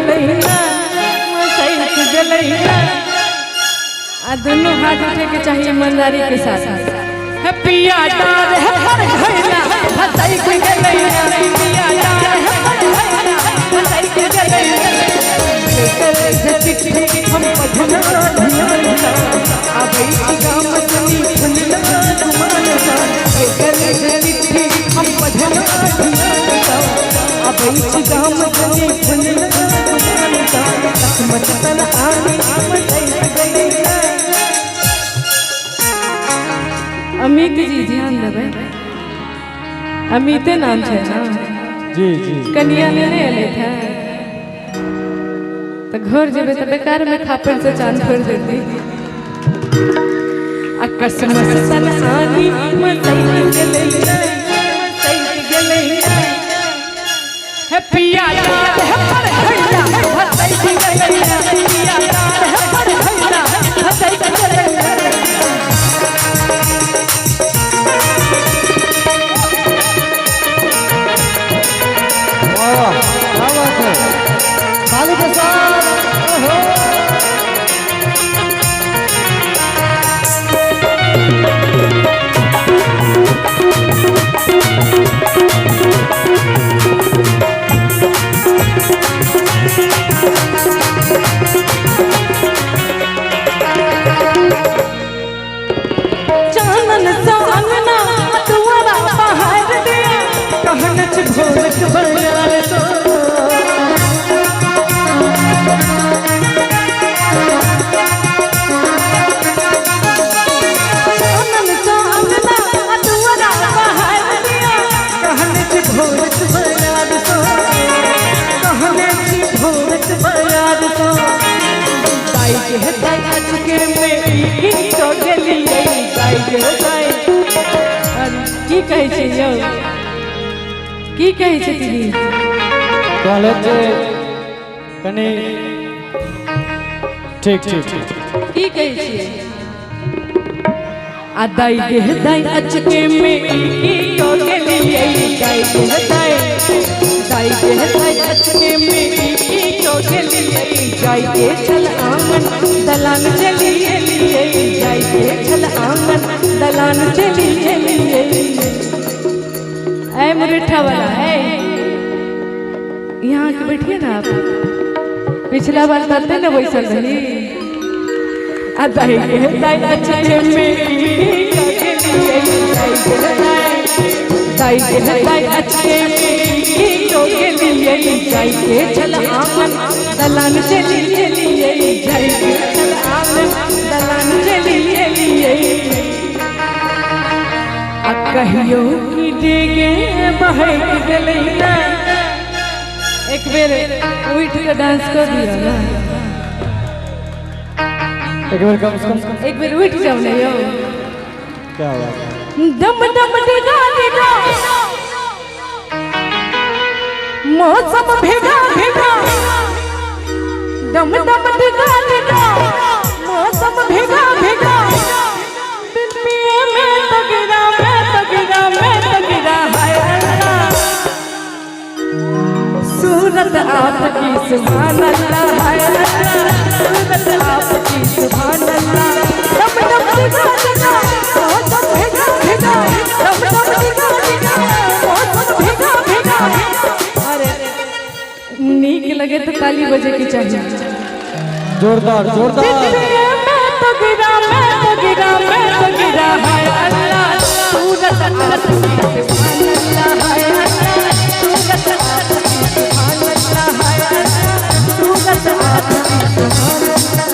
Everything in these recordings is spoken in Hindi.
गलैया मसैक गलैया। दोनों हाथ उठे के चाहिए ईमानदारी के साथ। पिया डार है पर घैला मसैक गलैया, पिया डार है पर घैला मसैक गलैया। लेकर चिट्ठी हम पढ़ना धियानता, अबई गाम सुनी फुलना घुमानता। लेकर चिट्ठी हम पढ़ना धियानता, अबई गाम सुनी फुलना घुमानता। किस्मत तन आनी मसैक गलैया। अमित जी ध्यान देवे, अमिते नाम है ना जी जी। कन्या लेने आले थे तो घर जेबे तो बेकार में खापन से चांद फोड़ देती। किस्मत तन आनी मसैक गलैया, मसैक गलैया। है पिया डार है पर घैला मसैक गलैया, पिया डार है पर घैला मसैक गलैया। क्या बात है ताली के साथ। चानन सा अंगना दुआरा बहार दिया, कहनच भोरक बयार सो। चानन सा अंगना दुआरा बहार दिया, कहनच भोरक बयार सो, कहनच भोरक बयार सो। ताई के ताई अचके में की तो गेली ताई के ताई। की कहै छै यौ, की कहै छै दीदी? कहले जे कनी ठीक ठीक ठीक की कहै छियै? आ दाई के दाई अचके में की तो गेली दाई के दाई, दाई के दाई अचके में की तो गेली जाई के चल आंगन दलान चली एलिए, जाई के चल आंगन दलान चली एलिए। ऐ मुरेठा वाला है, यहाँ के बैठिए ना आप। पिछला बार करते ना वैसा रही। दाई के दाई अचके में दाई के दाई अचके में तो गेली जाई के चल आंगन दलान चली एलिए, जाई के चल आंगन दलान चली एलिए। कहियो की डेगे बहक गलैया। एक बेर उठ के डांस कर दिया ना, एक बार कम से कम एक बेर उठ जाओ ना यो। क्या हुआ? दम दम डिगा डिगा मौसम भेगा भेगा, दम दम डिगा डिगा मौसम भेगा भेगा। दिल पिए में तगड़ा में तगड़ा में तगड़ा है अल्लाह, सूरत आपकी सुभान अल्लाह है अल्लाह, सूरत आपकी सुभान अल्लाह। दम दम डिगा डिगा मौसम भेगा भेगा, दम दम डिगा डिगा मौसम भेगा भेगा। अरे नीक लगे तो ताली बजे की चाहिए। जोरदार जोरदार। तगड़ा में तगड़ा है अल्लाह, सूरत आपकी सुभान अल्लाह है अल्लाह, सूरत आपकी सुभान अल्लाह है अल्लाह, सूरत आपकी सुभान अल्लाह।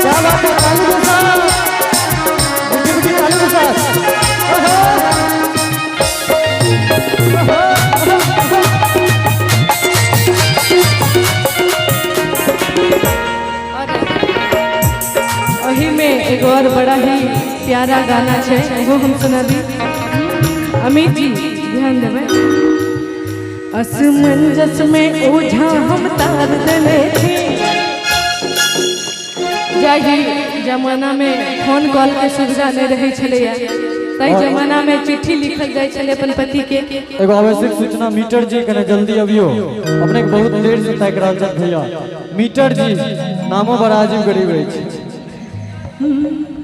क्या बात है ताली के साथ, बिल्कुल ताली के साथ। वही में एक और बड़ा ही प्यारा गाना है, वो हम सुना दी। अमित जी ध्यान देवे। असमंजस में ओझा हम तार देले थे, जाही जमाना में फोन कॉल के सुविधा नहीं रहे छलैया तई जमाना में चिट्ठी लिखल जाय छले अपन पति के। एगो आवश्यक सूचना मीटर जी कने जल्दी अबियो, अपने के बहुत देर से तक रहल भैया। मीटर जी नामो बड़ा अजीब गरीब रहे छै।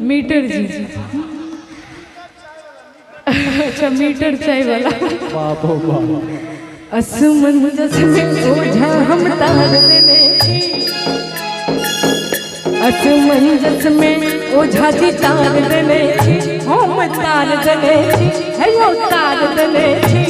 मीटर जी अच्छा मीटर चाय वाला। बाप हो बाप। असमंजस में ओझा हम तार देने छी, असमंजस में ओझा जी तार देने छी, हम तार देने छी, है यो तार देने छी,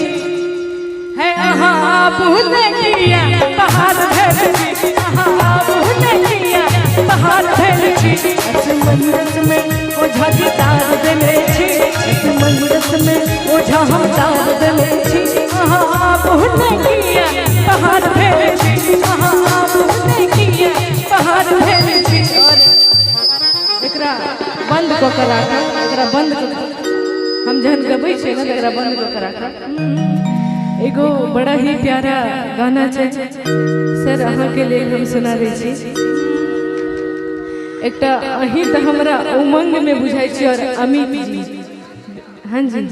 है अहाँ बुझे किया पहाड़ भेल छी, अहाँ बुझे किया पहाड़ भेल छी। असमंजस में ओझा जी तार देने छी, असमंजस में ओझा हम तार देने छी, अहाँ बुझे किया पहाड़ भेल छी, अहाँ बुझे किया पहाड़ भेल छी। एकरा बंद क के राख, एकरा बंद क हम जहन गबै छै ना एकरा बंद क के राख। एगो बड़ा ही प्यारा गाना छै सर अहाँ के लिए हम सुना दै छी। एकटा अही त हमरा उमंग में बुझाइ छी और अमित जी। हाँ जी